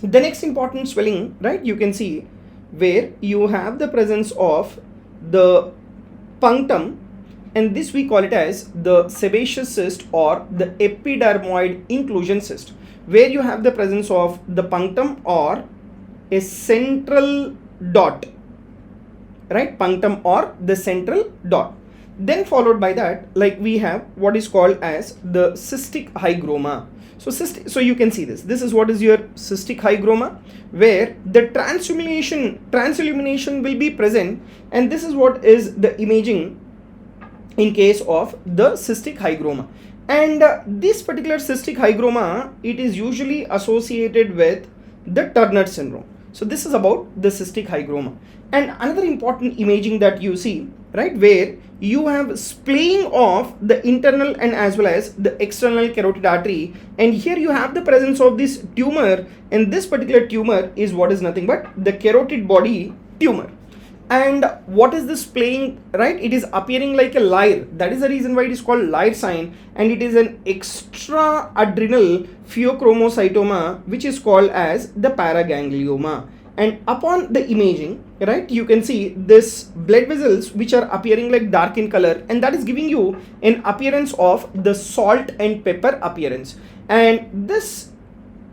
The next important swelling, right, you can see where you have the presence of the punctum, and this we call it as the sebaceous cyst or the epidermoid inclusion cyst, where you have the presence of the punctum or a central dot, right? Punctum or the central dot. Then followed by that, like we have what is called as the cystic hygroma. So you can see this is what is your cystic hygroma, where the transillumination will be present, and this is what is the imaging in case of the cystic hygroma. And this particular cystic hygroma, it is usually associated with the Turner syndrome. So this is about the cystic hygroma. And another important imaging that you see, right, where you have splaying of the internal and as well as the external carotid artery, and here you have the presence of this tumor, and this particular tumor is what is nothing but the carotid body tumor. And what is this splaying, right? It is appearing like a lyre. That is the reason why it is called lyre sign, and it is an extra adrenal pheochromocytoma which is called as the paraganglioma. And upon the imaging, right, you can see this blood vessels which are appearing like dark in color, and that is giving you an appearance of the salt and pepper appearance. And this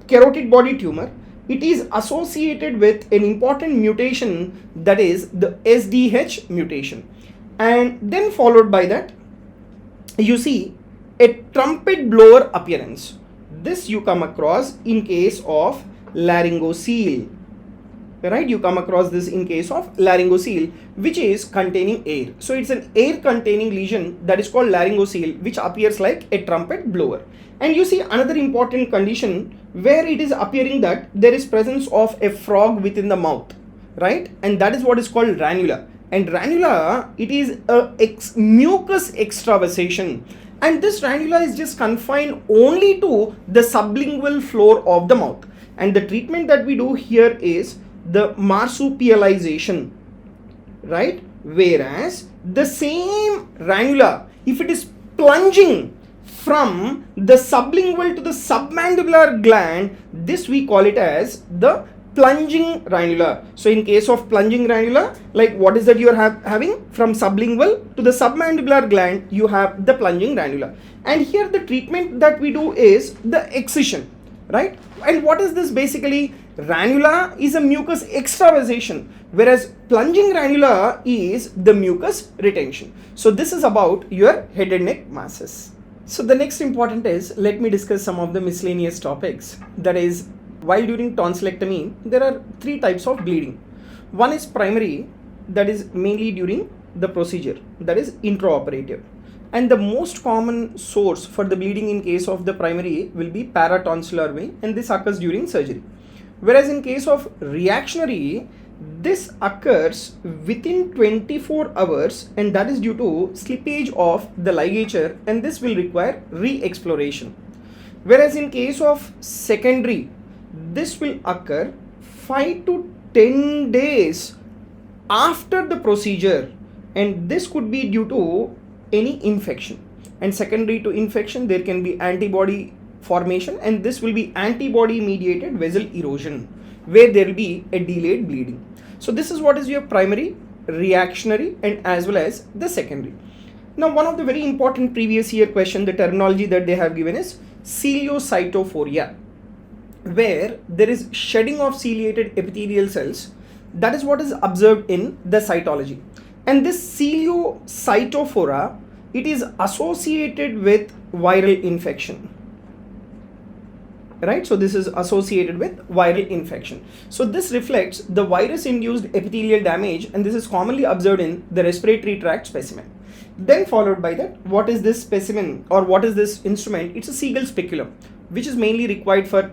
carotid body tumor, it is associated with an important mutation, that is the SDH mutation. And then followed by that, you see a trumpet blower appearance. This you come across in case of laryngocele, right? You come across this in case of laryngocele, which is containing air. So it's an air containing lesion that is called laryngocele, which appears like a trumpet blower. And you see another important condition where it is appearing that there is presence of a frog within the mouth, right? And that is what is called ranula. And ranula, it is a mucus extravasation. And this ranula is just confined only to the sublingual floor of the mouth. And the treatment that we do here is the marsupialization, right? Whereas the same ranula, if it is plunging from the sublingual to the submandibular gland, this we call it as the plunging ranula. So in case of plunging ranula, like what is that you are having from sublingual to the submandibular gland, you have the plunging ranula. And here the treatment that we do is the excision, right? And what is this basically? Ranula is a mucus extravasation, whereas plunging ranula is the mucus retention. So this is about your head and neck masses. So the next important is, let me discuss some of the miscellaneous topics. That is, while during tonsillectomy, there are three types of bleeding. One is primary, that is mainly during the procedure, that is intraoperative. And the most common source for the bleeding in case of the primary will be paratonsillar vein, and this occurs during surgery. Whereas in case of reactionary, this occurs within 24 hours, and that is due to slippage of the ligature, and this will require re-exploration. Whereas in case of secondary, this will occur 5 to 10 days after the procedure, and this could be due to any infection. And secondary to infection, there can be antibody formation, and this will be antibody mediated vessel erosion, where there will be a delayed bleeding. So this is what is your primary, reactionary, and as well as the secondary. Now one of the very important previous year question, the terminology that they have given is celiocytophoria, where there is shedding of ciliated epithelial cells. That is what is observed in the cytology. And this celiocytophora, it is associated with viral infection, right? So this is associated with viral infection. So this reflects the virus induced epithelial damage, and this is commonly observed in the respiratory tract specimen. Then followed by that, what is this specimen or what is this instrument? It's a Siegel speculum, which is mainly required for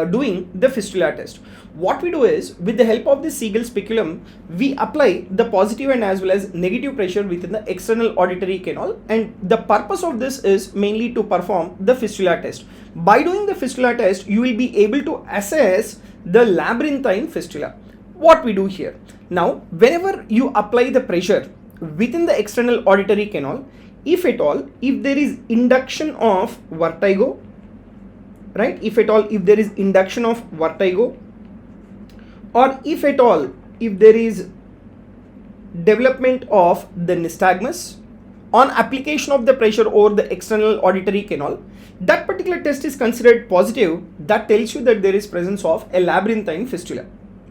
doing the fistula test. What we do is, with the help of this Siegel speculum, we apply the positive and as well as negative pressure within the external auditory canal, and the purpose of this is mainly to perform the fistula test. By doing the fistula test, you will be able to assess the labyrinthine fistula. What we do here, now whenever you apply the pressure within the external auditory canal, if at all, if there is induction of vertigo, right, if at all, if there is induction of vertigo, or if at all, if there is development of the nystagmus on application of the pressure over the external auditory canal, that particular test is considered positive. That tells you that there is presence of a labyrinthine fistula,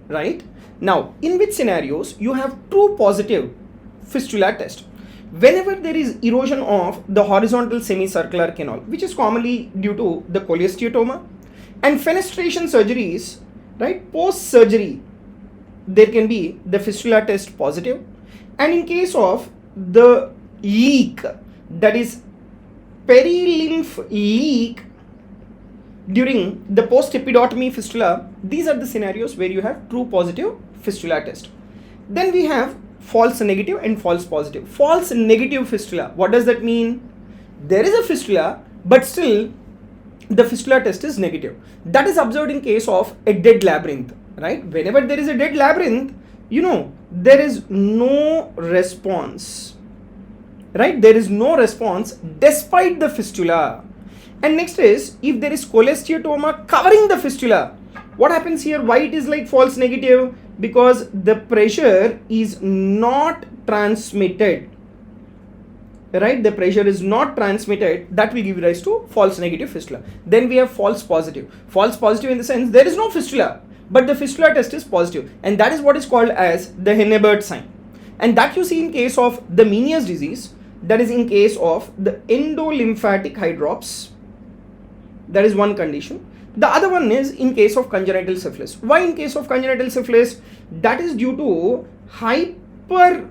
right? Now, in which scenarios you have true positive fistula test? Whenever there is erosion of the horizontal semicircular canal, which is commonly due to the cholesteatoma, and fenestration surgeries, right, post surgery, there can be the fistula test positive. And in case of the leak, that is perilymph leak during the post epidotomy fistula, these are the scenarios where you have true positive fistula test. Then we have false negative and false positive. False negative fistula, what does that mean? There is a fistula, but still the fistula test is negative. That is observed in case of a dead labyrinth, right? Whenever there is a dead labyrinth, you know, there is no response, right? There is no response despite the fistula. And next is, if there is cholesteatoma covering the fistula, what happens here? Why it is like false negative? Because the pressure is not transmitted, right, the pressure is not transmitted, that will give rise to false negative fistula. Then we have false positive. False positive in the sense there is no fistula, but the fistula test is positive, and that is what is called as the Henneberg sign. And that you see in case of the Meniere's disease, that is in case of the endolymphatic hydrops. That is one condition. The other one is in case of congenital syphilis. Why in case of congenital syphilis? That is due to hypermobile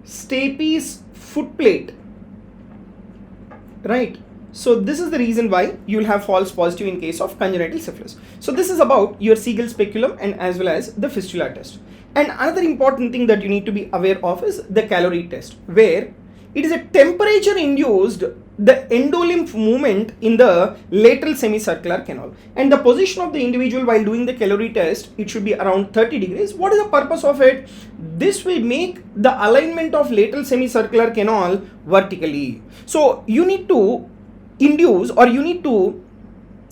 stapes footplate, right? So this is the reason why you will have false positive in case of congenital syphilis. So this is about your Siegel speculum and as well as the fistula test. And another important thing that you need to be aware of is the calorie test, where it is a temperature induced the endolymph movement in the lateral semicircular canal, and the position of the individual while doing the calorie test, it should be around 30 degrees. What is the purpose of it? This will make the alignment of lateral semicircular canal vertically. So you need to induce or you need to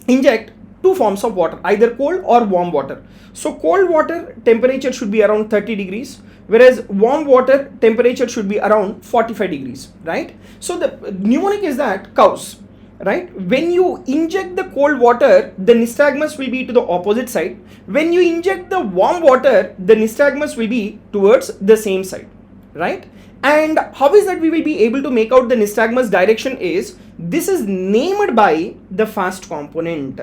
inject two forms of water, either cold or warm water. So cold water temperature should be around 30 degrees, whereas warm water temperature should be around 45 degrees, right? So the mnemonic is that cows, right? When you inject the cold water, the nystagmus will be to the opposite side. When you inject the warm water, the nystagmus will be towards the same side, right? And how is that we will be able to make out the nystagmus direction is, this is named by the fast component,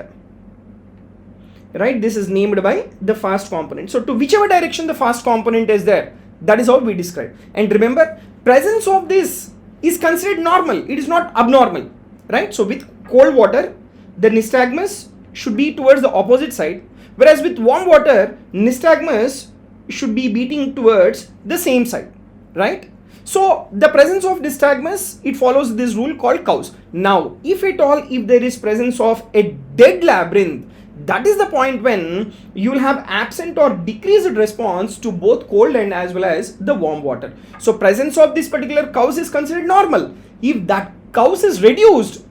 right? This is named by the fast component. So to whichever direction the fast component is there, that is how we describe. And remember, presence of this is considered normal. It is not abnormal, right? So with cold water, the nystagmus should be towards the opposite side, whereas with warm water, nystagmus should be beating towards the same side, right? So the presence of nystagmus, it follows this rule called cows. Now, if at all, if there is presence of a dead labyrinth, that is the point when you will have absent or decreased response to both cold and as well as the warm water. So presence of this particular cows is considered normal. If that cows is reduced,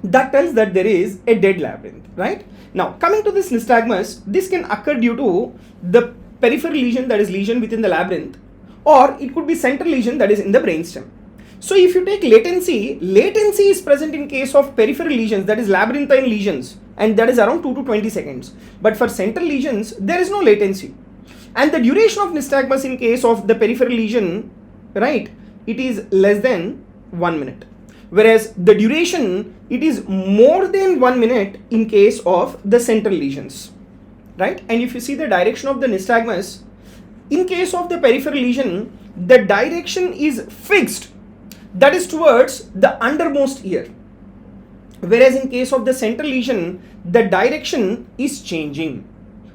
that tells that there is a dead labyrinth, right? Now coming to this nystagmus, this can occur due to the peripheral lesion, that is lesion within the labyrinth, or it could be central lesion, that is in the brainstem. So if you take latency is present in case of peripheral lesions, that is labyrinthine lesions, and that is around 2 to 20 seconds. But for central lesions, there is no latency. And the duration of nystagmus in case of the peripheral lesion, right, it is less than 1 minute. Whereas the duration, it is more than 1 minute in case of the central lesions, right? And if you see the direction of the nystagmus, in case of the peripheral lesion, the direction is fixed, that is towards the undermost ear. Whereas in case of the central lesion, the direction is changing.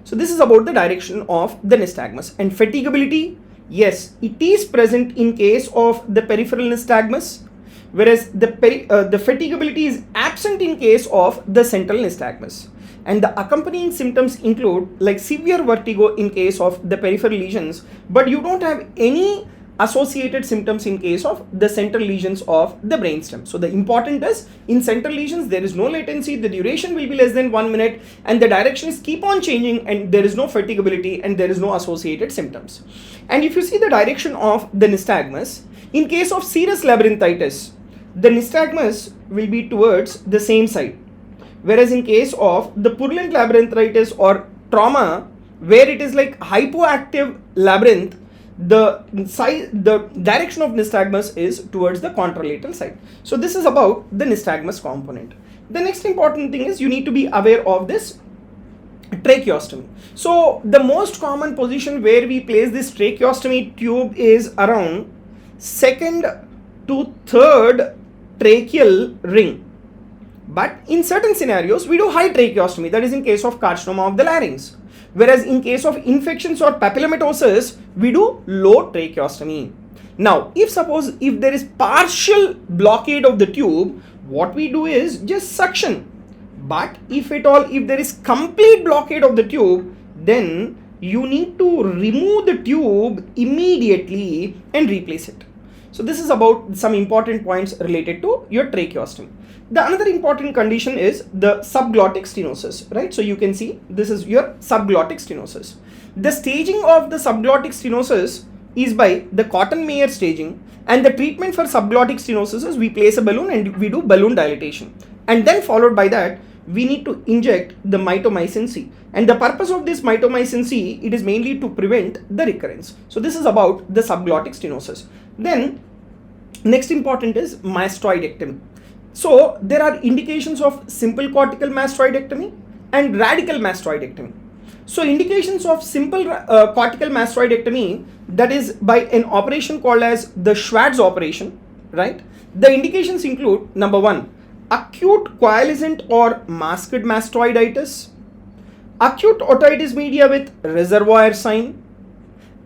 So this is about the direction of the nystagmus. And fatigability, yes, it is present in case of the peripheral nystagmus, whereas the fatigability is absent in case of the central nystagmus. And the accompanying symptoms include like severe vertigo in case of the peripheral lesions, but you don't have any associated symptoms in case of the central lesions of the brainstem. So the important is, in central lesions there is no latency, the duration will be less than 1 minute, and the directions keep on changing, and there is no fatigability and there is no associated symptoms. And if you see the direction of the nystagmus, in case of serous labyrinthitis, the nystagmus will be towards the same side. Whereas in case of the purulent labyrinthitis or trauma, where it is like hypoactive labyrinth, the direction of nystagmus is towards the contralateral side. So this is about the nystagmus component. The next important thing is you need to be aware of this tracheostomy. So the most common position where we place this tracheostomy tube is around second to third tracheal ring. But in certain scenarios, we do high tracheostomy, that is in case of carcinoma of the larynx. Whereas in case of infections or papillomatosis, we do low tracheostomy. Now, if there is partial blockade of the tube, what we do is just suction. But if at all, if there is complete blockade of the tube, then you need to remove the tube immediately and replace it. So this is about some important points related to your tracheostomy. The another important condition is the subglottic stenosis, right? So you can see this is your subglottic stenosis. The staging of the subglottic stenosis is by the Cotton-Mayer staging, and the treatment for subglottic stenosis is we place a balloon and we do balloon dilatation, and then followed by that we need to inject the mitomycin C, and the purpose of this mitomycin C, it is mainly to prevent the recurrence. So this is about the subglottic stenosis. Then next important is mastoidectomy. So there are indications of simple cortical mastoidectomy and radical mastoidectomy. So indications of simple cortical mastoidectomy, that is by an operation called as the Schwartz operation, right? The indications include, number one, acute coalescent or masked mastoiditis, acute otitis media with reservoir sign,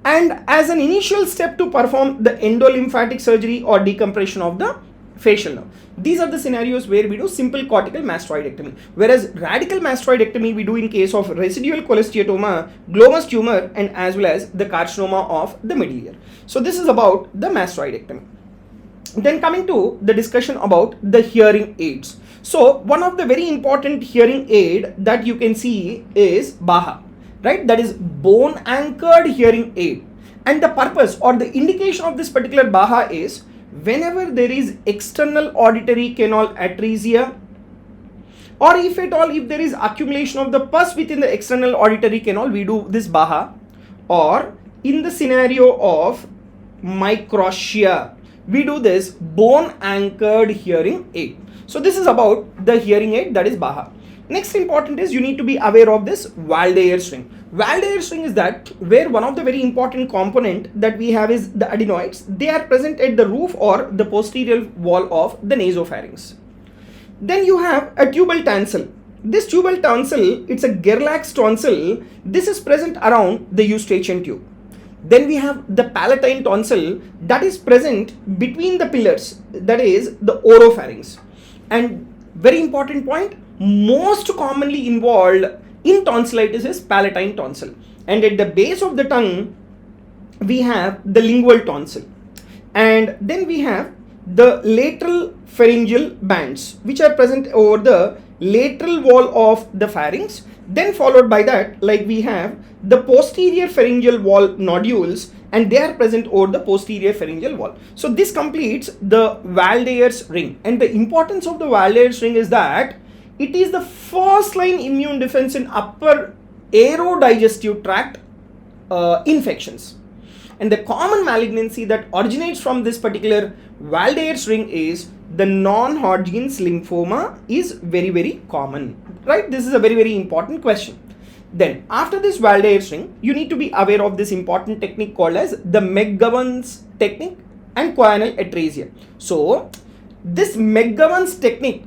and as an initial step to perform the endolymphatic surgery or decompression of the facial nerve. These are the scenarios where we do simple cortical mastoidectomy, whereas radical mastoidectomy we do in case of residual cholesteatoma, glomus tumor, and as well as the carcinoma of the middle ear. So this is about the mastoidectomy. Then coming to the discussion about the hearing aids. So one of the very important hearing aid that you can see is BAHA, right? That is bone anchored hearing aid. And the purpose or the indication of this particular BAHA is whenever there is external auditory canal atresia, or if at all if there is accumulation of the pus within the external auditory canal, we do this BAHA, or in the scenario of microtia, we do this bone anchored hearing aid. So this is about the hearing aid, that is BAHA. Next important is you need to be aware of this Waldeyer's ring. Waldeyer's ring is that where one of the very important component that we have is the adenoids. They are present at the roof or the posterior wall of the nasopharynx. Then you have a tubal tonsil. This tubal tonsil, it's a Gerlach's tonsil. This is present around the eustachian tube. Then we have the palatine tonsil that is present between the pillars, that is the oropharynx. And very important point, most commonly involved in tonsillitis is palatine tonsil, and at the base of the tongue we have the lingual tonsil, and then we have the lateral pharyngeal bands which are present over the lateral wall of the pharynx. Then followed by that, like we have the posterior pharyngeal wall nodules, and they are present over the posterior pharyngeal wall. So this completes the Waldeyer's ring, and the importance of the Waldeyer's ring is that it is the first line immune defense in upper aerodigestive tract infections. And the common malignancy that originates from this particular Waldeyer's ring is the non-Hodgkin's lymphoma is very, very common, right? This is a very, very important question. Then after this Waldeyer's ring, you need to be aware of this important technique called as the McGovern's technique and choanal atresia. So this McGovern's technique,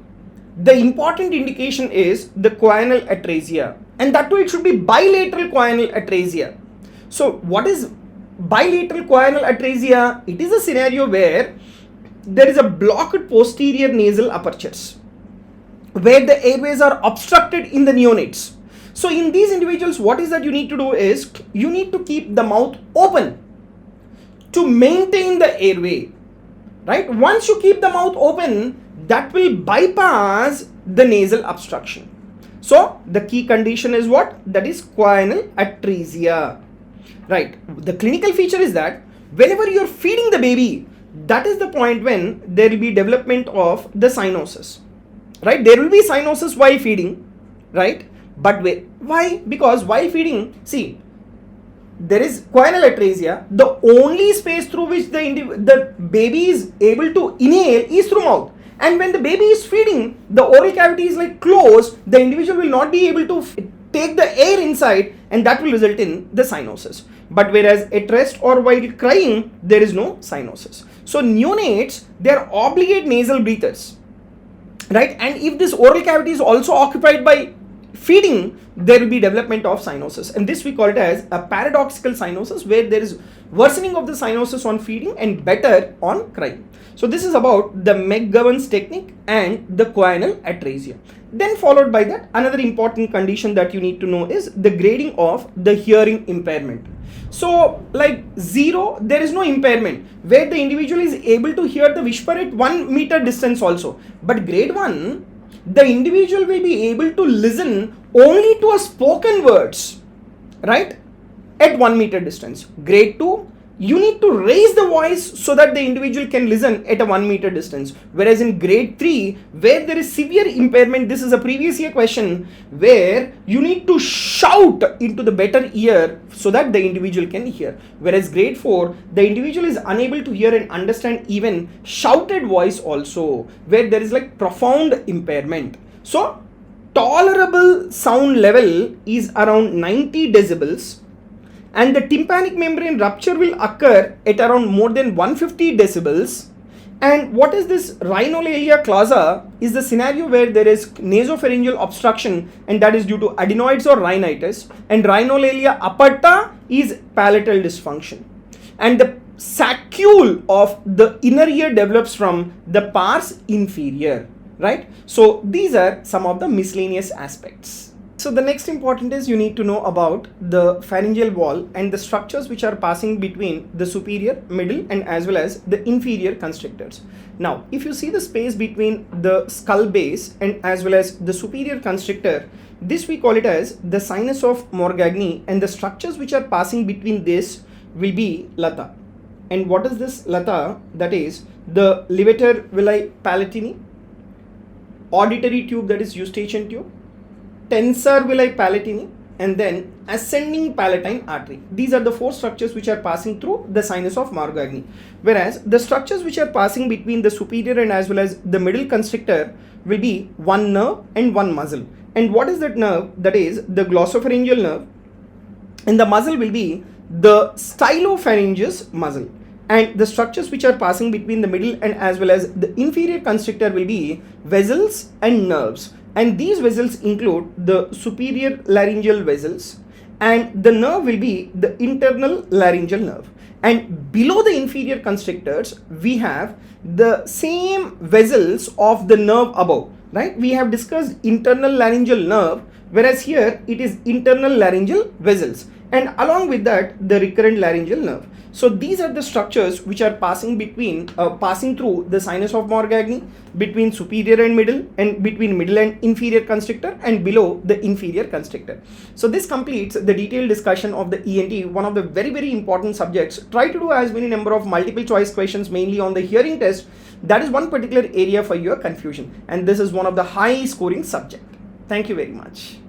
the important indication is the choanal atresia, and that too it should be bilateral choanal atresia. So what is bilateral choanal atresia? It is a scenario where there is a blocked posterior nasal apertures where the airways are obstructed in the neonates. So in these individuals, what is that you need to do is you need to keep the mouth open to maintain the airway, right? Once you keep the mouth open, that will bypass the nasal obstruction. So the key condition is what? That is choanal atresia, right? The clinical feature is that whenever you're feeding the baby, that is the point when there will be development of the cyanosis, right? There will be cyanosis while feeding, right? But why? Because while feeding, see, there is choanal atresia. The only space through which the baby is able to inhale is through mouth. And when the baby is feeding, the oral cavity is like closed, the individual will not be able to take the air inside, and that will result in the cyanosis. But whereas at rest or while crying, there is no cyanosis. So neonates, they are obligate nasal breathers, right? And if this oral cavity is also occupied by feeding, there will be development of cyanosis, and this we call it as a paradoxical cyanosis, where there is worsening of the cyanosis on feeding and better on crying. So this is about the McGovern's technique and the choanal atresia. Then followed by that, another important condition that you need to know is the grading of the hearing impairment. So like 0, there is no impairment, where the individual is able to hear the whisper at 1 meter distance also. But grade 1, the individual will be able to listen only to a spoken words, right, at 1 meter distance. Grade 2, you need to raise the voice so that the individual can listen at a 1 meter distance. Whereas in grade 3, where there is severe impairment, this is a previous year question where you need to shout into the better ear so that the individual can hear. Whereas grade 4, the individual is unable to hear and understand even shouted voice also, where there is like profound impairment. So tolerable sound level is around 90 decibels. And the tympanic membrane rupture will occur at around more than 150 decibels. And what is this rhinolalia clausa is the scenario where there is nasopharyngeal obstruction, and that is due to adenoids or rhinitis, and rhinolalia aperta is palatal dysfunction. And the saccule of the inner ear develops from the pars inferior, right? So these are some of the miscellaneous aspects. So the next important is you need to know about the pharyngeal wall and the structures which are passing between the superior, middle and as well as the inferior constrictors. Now, if you see the space between the skull base and as well as the superior constrictor, this we call it as the sinus of Morgagni, and the structures which are passing between this will be lata. And what is this lata? That is the levator villi palatini, auditory tube, that is eustachian tube, tensor villi palatini, and then ascending palatine artery. These are the 4 structures which are passing through the sinus of Morgagni. Whereas the structures which are passing between the superior and as well as the middle constrictor will be one nerve and one muscle. And what is that nerve? That is the glossopharyngeal nerve, and the muscle will be the stylopharyngeus muscle. And the structures which are passing between the middle and as well as the inferior constrictor will be vessels and nerves. And these vessels include the superior laryngeal vessels, and the nerve will be the internal laryngeal nerve. And below the inferior constrictors, we have the same vessels of the nerve above, right? We have discussed internal laryngeal nerve, whereas here it is internal laryngeal vessels, and along with that the recurrent laryngeal nerve. So these are the structures which are passing through the sinus of Morgagni, between superior and middle, and between middle and inferior constrictor, and below the inferior constrictor. So this completes the detailed discussion of the ENT, one of the very important subjects. Try to do as many number of multiple choice questions mainly on the hearing test. That is one particular area for your confusion, and this is one of the high scoring subject. Thank you very much.